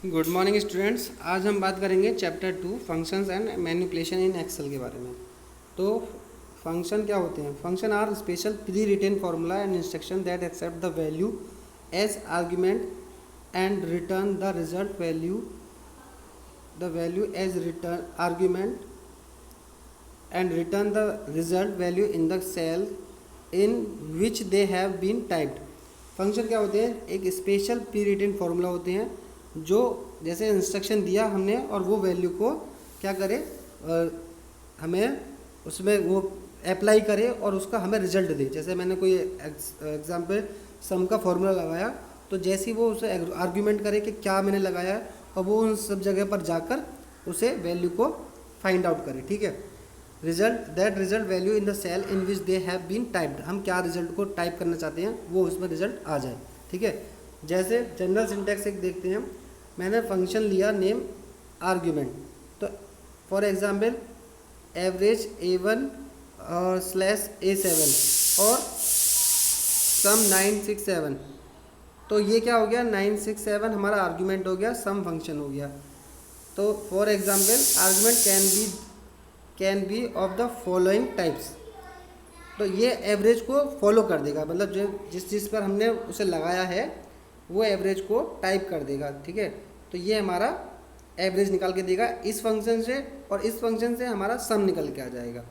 Good morning students. आज हम बात करेंगे chapter 2 functions and manipulation in Excel के बारे में। तो फंक्शन क्या होते हैं? Function are special pre written formula and instruction that accept the value as argument and return the value as return argument and return the result value in the cell in which they have been typed. Function क्या होते हैं? एक special pre written formula होते हैं जो जैसे instruction दिया हमने और वो वैल्यू को क्या करे, हमें उसमें वो अप्लाई करे और उसका हमें रिजल्ट दे। जैसे मैंने कोई एग्जांपल सम का फॉर्मूला लगाया तो जैसे ही वो उसे आर्ग्यूमेंट करे कि क्या मैंने लगाया है और वो उन सब जगह पर जाकर उसे वैल्यू को फाइंड आउट करे। ठीक है, result value in the cell in which they have been typed. हम क्या रिजल्ट को टाइप करना चाहते हैं वो उसमें रिजल्ट आ जाए। ठीक है, जैसे जनरल सिंटैक्स एक देखते हैं। मैंने फंक्शन लिया नेम आर्ग्यूमेंट, तो फॉर एग्जांपल एवरेज A1 और स्लैश A7 और सम 967। तो ये क्या हो गया? 967 हमारा आर्ग्यूमेंट हो गया, सम फंक्शन हो गया। तो for example argument can be of the following types. तो ये एवरेज को फॉलो कर देगा, मतलब जो जिस चीज़ पर हमने उसे लगाया है वो एवरेज को टाइप कर देगा। ठीक है, तो ये हमारा एवरेज निकाल के देगा इस फंक्शन से, और इस फंक्शन से हमारा सम निकल के आ जाएगा।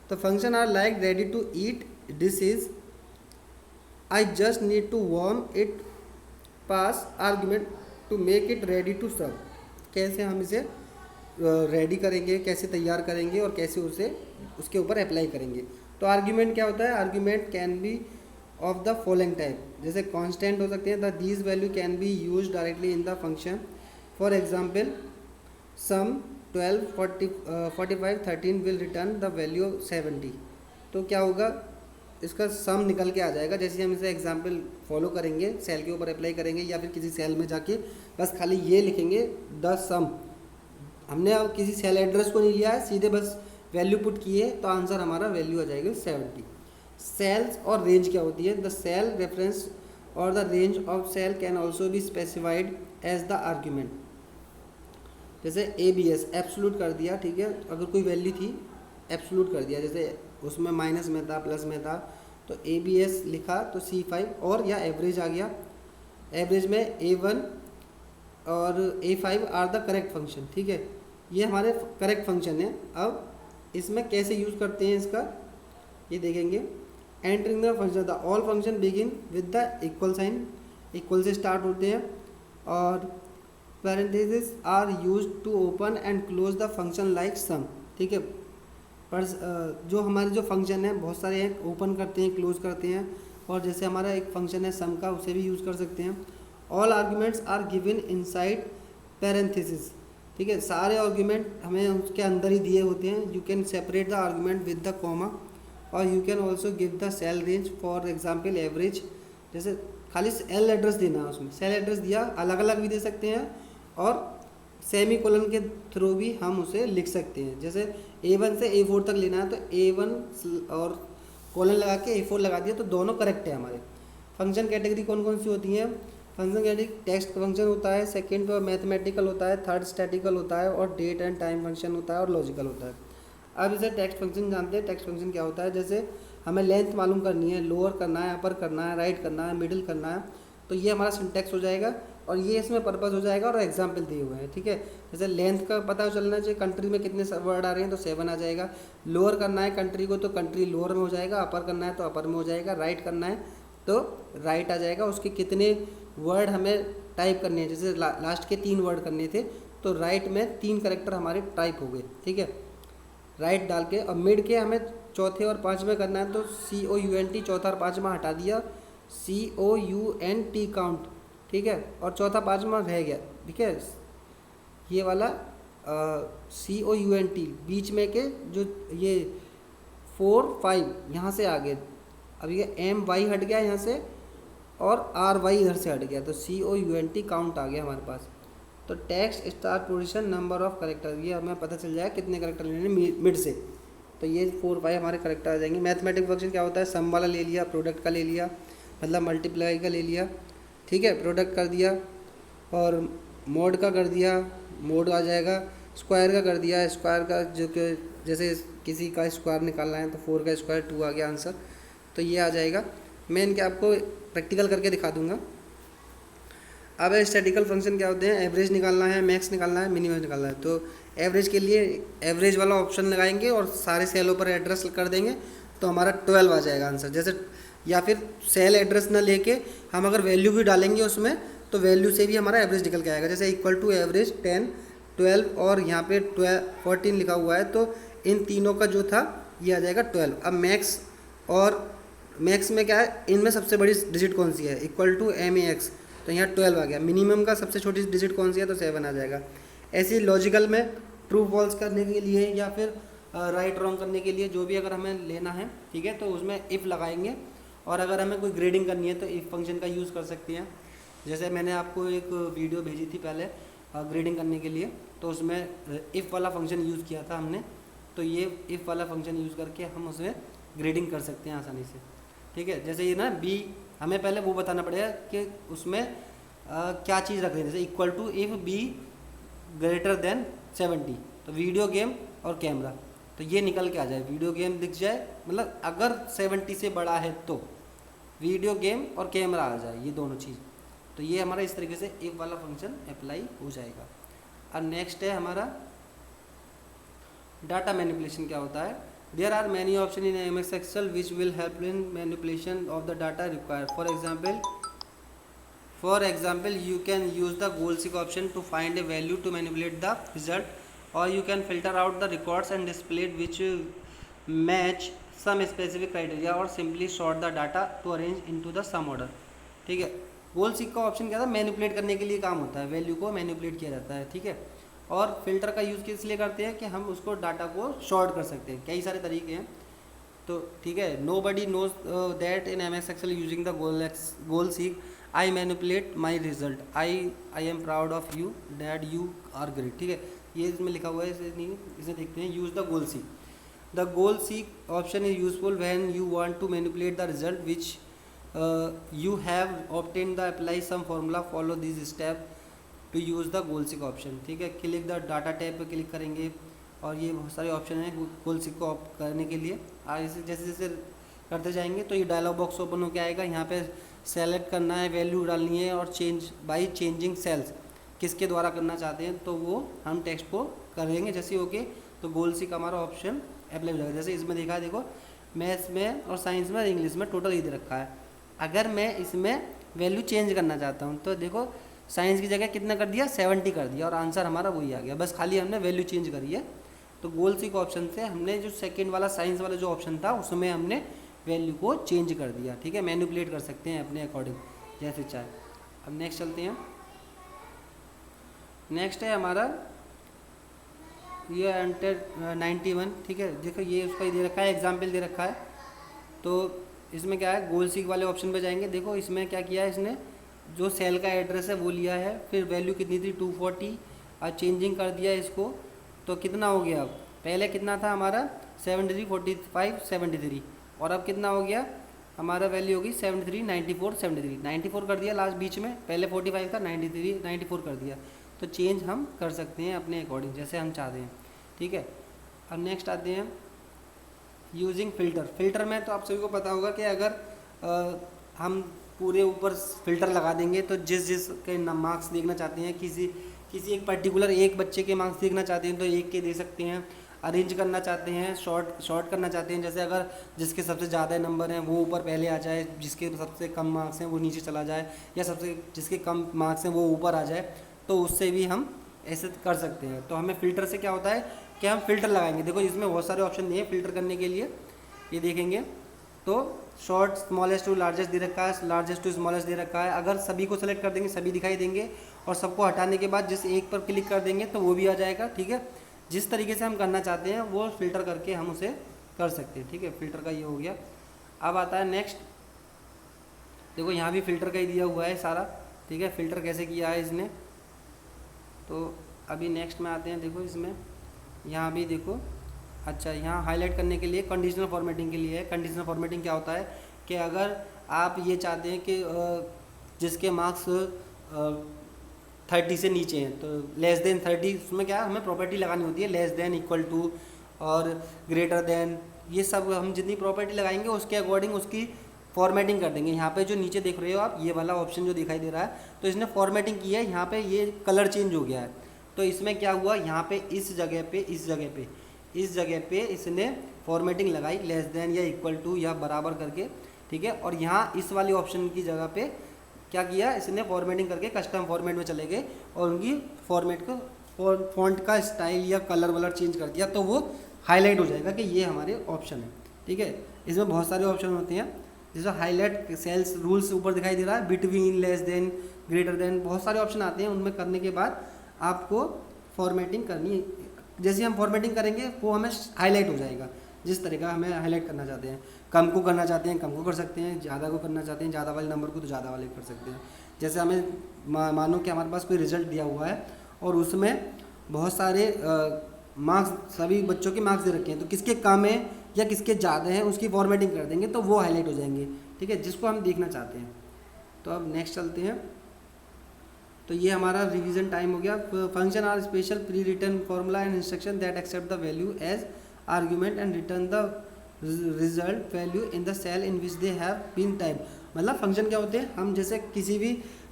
तो function are like ready to eat dishes, I just need to warm it, pass argument to make it ready to serve. कैसे हम इसे रेडी करेंगे, कैसे तैयार करेंगे और कैसे उसे उसके ऊपर अप्लाई करेंगे। तो आर्ग्यूमेंट क्या होता है? Argument can be of the following type. जैसे कांस्टेंट हो सकते हैं, the these value can be use directly in the function. For example sum 12 45 13 will return the value 70। तो क्या होगा? इसका सम निकल के आ जाएगा। जैसे हम इसे एग्जांपल फॉलो करेंगे, सेल के ऊपर अप्लाई करेंगे या फिर किसी सेल में जाके बस खाली ये लिखेंगे द सम। हमने अब किसी सेल एड्रेस को नहीं लिया है, सीधे बस वैल्यू पुट किए तो आंसर हमारा वैल्यू आ जाएगी 70। सेल्स और रेंज क्या होती है? द सेल रेफरेंस और the range of cell can also be specified as the argument. जैसे ABS एब्सोल्यूट कर दिया, ठीक है, अगर कोई वैल्यू थी एब्सोल्यूट कर दिया, जैसे उसमें माइनस में था प्लस में था तो ABS लिखा तो C5, और या एवरेज आ गया। एवरेज में A1 और A5 are the correct function. ठीक है, ये हमारे करेक्ट फंक्शन है। अब इसमें कैसे यूज़ करते हैं इसका ये देखेंगे। Entering the function, the all function begin with the equal sign, equal से स्टार्ट होते हैं, और parenthesis are used to open and close the function like sum. ठीक है, पर जो हमारे जो फंक्शन है बहुत सारे हैं, ओपन करते हैं क्लोज करते हैं, और जैसे हमारा एक फंक्शन है सम का उसे भी यूज़ कर सकते हैं। All arguments are given inside parenthesis. ठीक है, सारे आर्ग्यूमेंट हमें उसके अंदर ही दिए होते हैं। You can separate the argument with the comma, और you can also give the cell range. For example average, जैसे खाली सेल एड्रेस देना है, उसमें सेल एड्रेस दिया, अलग अलग भी दे सकते हैं और सेमी कोलन के थ्रू भी हम उसे लिख सकते हैं। जैसे A1 से A4 तक लेना है तो A1 और कोलन लगा के A4 लगा दिया तो दोनों करेक्ट है हमारे। फंक्शन कैटेगरी कौन कौन सी होती हैं? फंक्शन कैटेगरी टेक्स्ट फंक्शन होता है, सेकंड मैथमेटिकल होता है, थर्ड स्टैटिकल होता है, और डेट एंड टाइम फंक्शन होता है, और लॉजिकल होता है। अब इसे टेक्स्ट फंक्शन जानते हैं। टेक्स्ट फंक्शन क्या होता है? जैसे हमें लेंथ मालूम करनी है, लोअर करना है, अपर करना है, राइट करना है, मिडिल करना है, तो ये हमारा सिंटैक्स हो जाएगा और ये इसमें पर्पस हो जाएगा, और एग्जाम्पल दिए हुए हैं। ठीक है, जैसे लेंथ का पता चलना चाहिए, कंट्री में कितने वर्ड आ रहे हैं तो 7 आ जाएगा। लोअर करना है कंट्री को तो कंट्री लोअर में हो जाएगा, अपर करना है तो अपर में हो जाएगा, राइट करना है तो राइट आ जाएगा। उसके कितने वर्ड हमें टाइप करने हैं, जैसे लास्ट के 3 वर्ड करने थे तो राइट में 3 करेक्टर हमारे टाइप हो गए। ठीक है, राइट डाल के, और मिड के हमें चौथे और पाँचवें करना है तो COUNT, चौथा और पाँचवा हटा दिया COUNT काउंट। ठीक है, और चौथा पाँचवा रह गया। ठीक है, ये वाला COUNT बीच में के जो ये 4 5 यहाँ से आगे, अब ये MY हट गया यहाँ से और RY इधर से हट गया तो COUNT काउंट आ गया हमारे पास। तो text start position number of character, ये हमें पता चल जाएगा कितने करेक्टर लेने मिड से, तो ये 4 5 हमारे करेक्टर आ जाएंगे। मैथमेटिक फंक्शन क्या होता है? सम वाला ले लिया, प्रोडक्ट का ले लिया, मतलब मल्टीप्लाई का ले लिया। ठीक है, प्रोडक्ट कर दिया, और मोड का कर दिया, मोड आ जाएगा। स्क्वायर का कर दिया, स्क्वायर का जो कि जैसे किसी का स्क्वायर निकालना है तो 4 का स्क्वायर 2 आ गया आंसर, तो ये आ जाएगा। मैं इनके आपको प्रैक्टिकल करके दिखा दूंगा। अब स्टैटिकल फंक्शन क्या होते हैं, एवरेज निकालना है, मैक्स निकालना है, मिनिमम निकालना है। तो एवरेज के लिए एवरेज वाला ऑप्शन लगाएंगे और सारे सेलों पर एड्रेस कर देंगे तो हमारा 12 आ जाएगा आंसर। जैसे या फिर सेल एड्रेस ना लेके हम अगर वैल्यू भी डालेंगे उसमें तो वैल्यू से भी हमारा एवरेज निकल के आएगा। जैसे इक्वल टू एवरेज 10, 12 और यहाँ पे 14 लिखा हुआ है, तो इन तीनों का जो था ये आ जाएगा 12। अब मैक्स और मैक्स में क्या है, इनमें सबसे बड़ी डिजिट कौन सी है, इक्वल टू MAX, तो यहाँ 12 आ गया। मिनिमम का सबसे छोटी डिजिट कौन सी है, तो 7 आ जाएगा। ऐसे लॉजिकल में ट्रू फॉल्स करने के लिए या फिर राइट रॉन्ग करने के लिए जो भी अगर हमें लेना है, ठीक है, तो उसमें इफ़ लगाएंगे। और अगर हमें कोई ग्रेडिंग करनी है तो इफ़ फंक्शन का यूज़ कर सकते हैं। जैसे मैंने आपको एक वीडियो भेजी थी पहले ग्रेडिंग करने के लिए, तो उसमें इफ़ वाला फंक्शन यूज़ किया था हमने। तो ये इफ़ वाला फंक्शन यूज़ करके हम उसमें ग्रेडिंग कर सकते हैं आसानी से, ठीक है। जैसे ये ना बी, हमें पहले वो बताना पड़ेगा कि उसमें क्या चीज़ रख दें। जैसे equal to if B greater than 70, तो वीडियो गेम और कैमरा, तो ये निकल के आ जाए, वीडियो गेम दिख जाए, मतलब अगर 70 से बड़ा है तो वीडियो गेम और कैमरा आ जाए, ये दोनों चीज़। तो ये हमारा इस तरीके से इफ वाला फंक्शन अप्लाई हो जाएगा। और नेक्स्ट है हमारा डाटा मैनिपुलेशन। क्या होता है, there are many option in MS Excel which will help in manipulation of the data required. For example, you can use the goal seek option to find a value to manipulate the result, or you can filter out the records and display it which match some specific criteria, or simply sort the data to arrange into the sum order। ठीक है, गोल seek का option क्या था, manipulate करने के लिए काम होता है, वैल्यू को मैनिपुलेट किया जाता है, ठीक है। और फिल्टर का यूज़ किस लिए करते हैं कि हम उसको डाटा को शॉर्ट कर सकते हैं, कई सारे तरीके हैं। तो ठीक है, nobody knows that in MS Excel using the goal seek I manipulate my result, I am proud of you dad you are great. ठीक है, ये इसमें लिखा हुआ है, इसे देखते हैं। Use the goal seek. The goal seek option is useful when you want to manipulate the result which you have obtain the apply some formula, follow this step to use the goal seek option. ठीक है, click the data tab पे click करेंगे और ये बहुत सारे option हैं गोल seek को ऑप्ट करने के लिए। और इसे जैसे जैसे करते जाएंगे तो ये डायलॉग बॉक्स ओपन होकर आएगा। यहाँ पे सेलेक्ट करना है, वैल्यू डालनी है और चेंज बाय चेंजिंग सेल्स किसके द्वारा करना चाहते हैं तो वो हम टेक्स्ट को करेंगे। जैसे ओके, तो गोल सीक हमारा ऑप्शन अप्लाई हो जाएगा। जैसे इसमें देखा है, देखो मैथ्स में और साइंस में और इंग्लिश में टोटल ये दे रखा है। अगर मैं इसमें वैल्यू चेंज करना चाहता हूँ तो देखो साइंस की जगह कितना कर दिया, 70 कर दिया और आंसर हमारा वही आ गया, बस खाली हमने वैल्यू चेंज करी है। तो गोल सीक ऑप्शन से हमने जो सेकेंड वाला साइंस वाला जो ऑप्शन था उसमें हमने वैल्यू को चेंज कर दिया। ठीक है, मैनिपुलेट कर सकते हैं अपने अकॉर्डिंग जैसे चाहे। अब नेक्स्ट चलते हैं। नेक्स्ट है हमारा ये एंटर 91। ठीक है, देखो ये उसका ही दे रखा है, एग्जाम्पल दे रखा है। तो इसमें क्या है, गोल सीक वाले ऑप्शन पे जाएंगे। देखो इसमें क्या किया है, इसने जो सेल का एड्रेस है वो लिया है, फिर वैल्यू कितनी थी 240 और चेंजिंग कर दिया इसको। तो कितना हो गया, पहले कितना था हमारा 73 45 73 और अब कितना हो गया हमारा वैल्यू होगी 73 94 73 94 कर दिया लास्ट बीच में, पहले 45 था 93 94 कर दिया। तो चेंज हम कर सकते हैं अपने अकॉर्डिंग जैसे हम चाहते हैं। ठीक है, अब नेक्स्ट आते हैं यूजिंग फ़िल्टर। फ़िल्टर में तो आप सभी को पता होगा कि अगर हम पूरे ऊपर फ़िल्टर लगा देंगे तो जिस के मार्क्स देखना चाहते हैं, किसी एक पर्टिकुलर एक बच्चे के मार्क्स देखना चाहते हैं तो एक के दे सकते हैं। अरेंज करना चाहते हैं, शॉर्ट करना चाहते हैं, जैसे अगर जिसके सबसे ज़्यादा नंबर हैं वो ऊपर पहले आ जाए, जिसके सबसे कम मार्क्स हैं वो नीचे चला जाए, या जिसके कम मार्क्स हैं वो ऊपर आ जाए, तो उससे भी हम ऐसे कर सकते हैं। तो हमें फ़िल्टर से क्या होता है कि हम फ़िल्टर लगाएंगे। देखो इसमें बहुत सारे ऑप्शन दिए फ़िल्टर करने के लिए, ये देखेंगे तो शॉर्ट स्मॉलेस्ट टू लार्जेस्ट दे रखा है, लार्जेस्ट टू स्मॉलेस्ट दे रखा है। अगर सभी को सेलेक्ट कर देंगे सभी दिखाई देंगे, और सबको हटाने के बाद जिस एक पर क्लिक कर देंगे तो वो भी आ जाएगा। ठीक है, जिस तरीके से हम करना चाहते हैं वो फ़िल्टर करके हम उसे कर सकते हैं। ठीक है, फ़िल्टर का ये हो गया। अब आता है नेक्स्ट, देखो यहाँ भी फ़िल्टर का ही दिया हुआ है सारा। ठीक है, फ़िल्टर कैसे किया है इसने, तो अभी नेक्स्ट में आते हैं। देखो इसमें यहाँ भी देखो, अच्छा यहाँ हाईलाइट करने के लिए कंडीशनल फॉर्मेटिंग के लिए है। कंडीशनल फॉर्मेटिंग क्या होता है कि अगर आप ये चाहते हैं कि जिसके मार्क्स 30 से नीचे हैं, तो लेस देन 30 उसमें क्या हमें प्रॉपर्टी लगानी होती है, लेस देन, इक्वल टू और ग्रेटर देन, ये सब हम जितनी प्रॉपर्टी लगाएंगे उसके अकॉर्डिंग उसकी फॉर्मेटिंग कर देंगे। यहाँ पे जो नीचे देख रहे हो आप, ये वाला ऑप्शन जो दिखाई दे रहा है, तो इसने फॉर्मेटिंग की है, यहाँ पे ये कलर चेंज हो गया है। तो इसमें क्या हुआ, यहाँ पे इस जगह पे इसने फॉर्मेटिंग लगाई लेस देन या इक्वल टू या बराबर करके, ठीक है। और यहाँ इस वाले ऑप्शन की जगह पे क्या किया, इसने फॉर्मेटिंग करके कस्टम फॉर्मेट में चले गए और उनकी फॉर्मेट को फॉन्ट का स्टाइल या कलर वलर चेंज कर दिया, तो वो हाईलाइट हो जाएगा कि ये हमारे ऑप्शन है, ठीक है। इसमें बहुत सारे ऑप्शन होते हैं, जैसे हाईलाइट सेल्स रूल्स ऊपर दिखाई दे रहा है, between, less than, greater than, बहुत सारे ऑप्शन आते हैं। उनमें करने के बाद आपको फॉर्मेटिंग करनी है, जैसे हम फॉर्मेटिंग करेंगे वो हमें हाईलाइट हो जाएगा, जिस तरह का हमें हाईलाइट करना चाहते हैं। कम को करना चाहते हैं कम को कर सकते हैं, ज़्यादा को करना चाहते हैं ज़्यादा वाले नंबर को तो ज़्यादा वाले कर सकते हैं। जैसे हमें मानो कि हमारे पास कोई रिजल्ट दिया हुआ है और उसमें बहुत सारे मार्क्स, सभी बच्चों के मार्क्स दे रखे हैं, तो किसके कम है या किसके ज़्यादा हैं उसकी फॉर्मेटिंग कर देंगे तो वो हाईलाइट हो जाएंगे, ठीक है, जिसको हम देखना चाहते हैं। तो अब नेक्स्ट चलते हैं। तो ये हमारा रिवीजन टाइम हो गया। Function are special pre return formula and instruction that accept the value as argument and return the result value in the cell in which they have been type. मतलब function क्या होते हैं, हम जैसे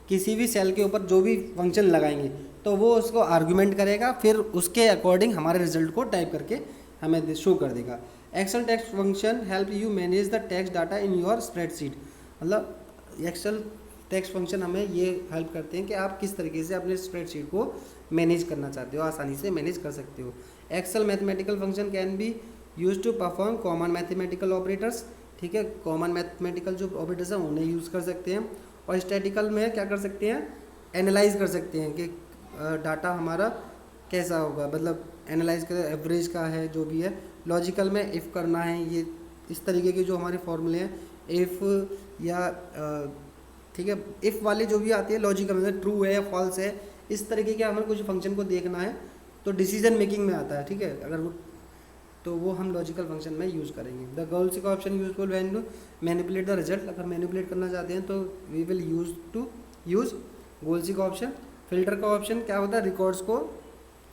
किसी भी सेल के ऊपर जो भी फंक्शन लगाएंगे तो वो उसको आर्ग्यूमेंट करेगा, फिर उसके अकॉर्डिंग हमारे रिजल्ट को टाइप करके हमें शो कर देगा। Excel text function help you manage the text data in your spreadsheet. मतलब एक्सेल टेक्स्ट फंक्शन हमें ये हेल्प करते हैं कि आप किस तरीके से अपने स्प्रेडशीट को मैनेज करना चाहते हो, आसानी से मैनेज कर सकते हो। Excel mathematical function can be use to perform common mathematical operators, ठीक है, कॉमन मैथमेटिकल जो ऑपरेटर्स हैं उन्हें यूज़ कर सकते हैं। और स्टैटिकल में क्या कर सकते हैं, एनालाइज कर सकते हैं कि डाटा हमारा कैसा होगा, मतलब एनालाइज कर, एवरेज का है जो भी है। लॉजिकल में इफ़ करना है, ये इस तरीके के जो हमारे फॉर्मूले हैं, इफ़ या ठीक है, इफ़ वाले जो भी आती है लॉजिकल में, ट्रू है या फॉल्स है, इस तरीके के हमें कुछ फंक्शन को देखना है तो डिसीजन मेकिंग में आता है, ठीक है, अगर वो तो वो हम लॉजिकल फंक्शन में यूज़ करेंगे। द गोल्स का option useful when to manipulate the result, अगर मैनिपुलेट करना चाहते हैं तो वी विल यूज़ गोल्स का ऑप्शन। फिल्टर का ऑप्शन क्या होता है, रिकॉर्ड्स को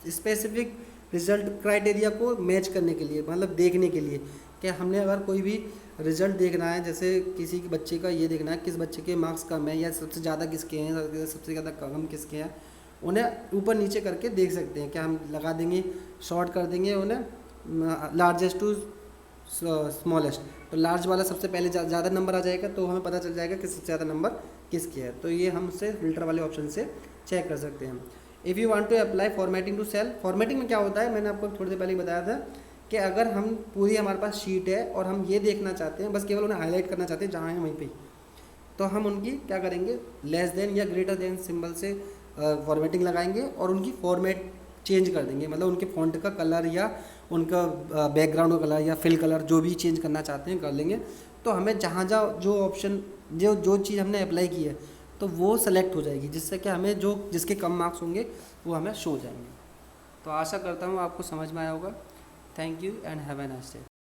स्पेसिफिक रिजल्ट क्राइटेरिया को मैच करने के लिए, मतलब देखने के लिए कि हमने अगर कोई भी रिजल्ट देखना है, जैसे किसी के बच्चे का ये देखना है किस बच्चे के मार्क्स कम है या सबसे ज़्यादा किसके हैं, सबसे ज़्यादा कम किसके हैं, उन्हें ऊपर नीचे करके देख सकते हैं। क्या हम लगा देंगे, शॉर्ट कर देंगे उन्हें लार्जेस्ट टू स्मॉलेस्ट, तो लार्ज वाला सबसे पहले ज़्यादा नंबर आ जाएगा तो हमें पता चल जाएगा कि सबसे ज़्यादा नंबर किसके है। तो ये हम उससे फिल्टर वाले ऑप्शन से चेक कर सकते हैं। If you want to apply formatting to cell, formatting में क्या होता है, मैंने आपको थोड़ी देर पहले बताया था कि अगर हम पूरी हमारे पास शीट है और हम ये देखना चाहते हैं, बस केवल उन्हें हाईलाइट करना चाहते हैं जहाँ है वहीं पे, तो हम उनकी क्या करेंगे, लेस देन या ग्रेटर देन सिंबल से फॉर्मेटिंग लगाएंगे और उनकी फॉर्मेट चेंज कर देंगे, मतलब उनके फॉन्ट का कलर या उनका बैकग्राउंड का कलर या फिल कलर जो भी चेंज करना चाहते हैं कर लेंगे। तो हमें जहाँ जो ऑप्शन जो चीज़ हमने अप्लाई की है तो वो सेलेक्ट हो जाएगी, जिससे कि हमें जो जिसके कम मार्क्स होंगे वो हमें शो जाएंगे। तो आशा करता हूँ आपको समझ में आया होगा। Thank you and have a nice day.